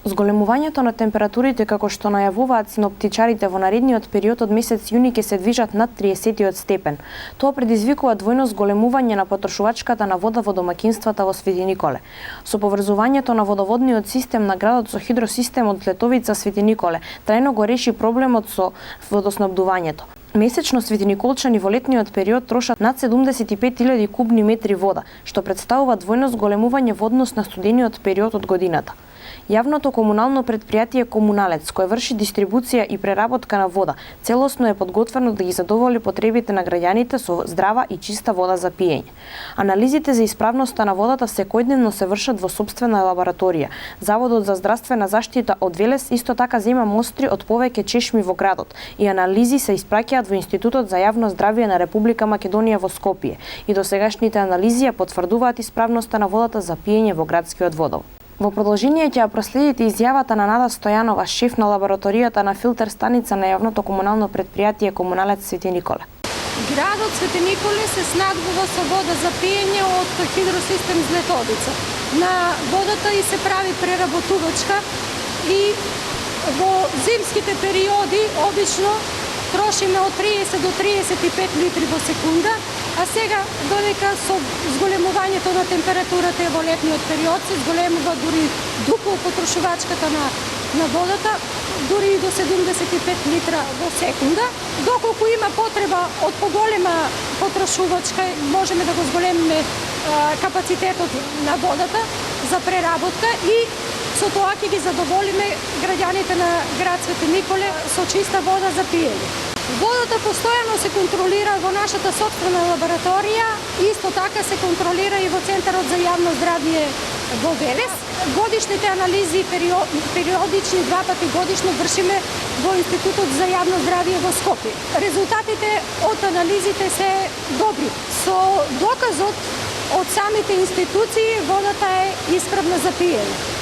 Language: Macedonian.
Зголемувањето на температурите како што најавуваат синоптичарите во наредниот период од месец јуни ќе се движат над 30 степен. Тоа предизвикува двојно зголемување на потрошувачката на вода во домаќинствата во Свети Николе. Со поврзувањето на водоводниот систем на градот со хидросистемот Летовица Свети Николе, трајно го реши проблемот со водоснабдувањето. Месечно светиниколчани во летниот период трошат над 75.000 кубни метри вода, што представува двојно зголемување во однос на студениот период од годината. Јавното комунално претпријатие Комуналец, кое врши дистрибуција и преработка на вода, целосно е подготвено да ги задоволи потребите на граѓаните со здрава и чиста вода за пиење. Анализите за исправноста на водата секојдневно се вршат во сопствена лабораторија. Заводот за здравствена заштита од Велес исто така зема мостри од повеќе чешми во градот и анализи се испраќаат во Институтот за јавно здравје на Република Македонија во Скопје и досегашните анализи ја потврдуваат исправноста на водата за пиење во градскиот водовод. Во продолжение ќе ја проследите изјавата на Нада Стојанова, шеф на лабораторијата на филтер станица на јавното комунално претпријатие Комуналец Свети Николе. Градот Свети Николе се снабдува со вода за пиење од хидросистем Летовица. На водата и се прави преработувачка и во зимските периоди обично трошиме од 30 до 35 литри во секунда, а сега додека со зголемувањето на температурата во летниот период се зголемува дури дупол потрошувачката на водата, дури и до 75 литра во секунда. Доколку има потреба од поголема потрошувачка, можеме да го зголемиме капацитетот на водата за преработка и со тоа ќе ги задоволиме граѓаните на град Свети Николе со чиста вода за пиење. Водата постојано се контролира во нашата сопствена лабораторија, исто така се контролира и во Центарот за јавно здравје во Велес. Годишните анализи периодични, два пати годишно вршиме во Институтот за јавно здравје во Скопје. Резултатите од анализите се добри. Со доказот од самите институции водата е исправна за пиење.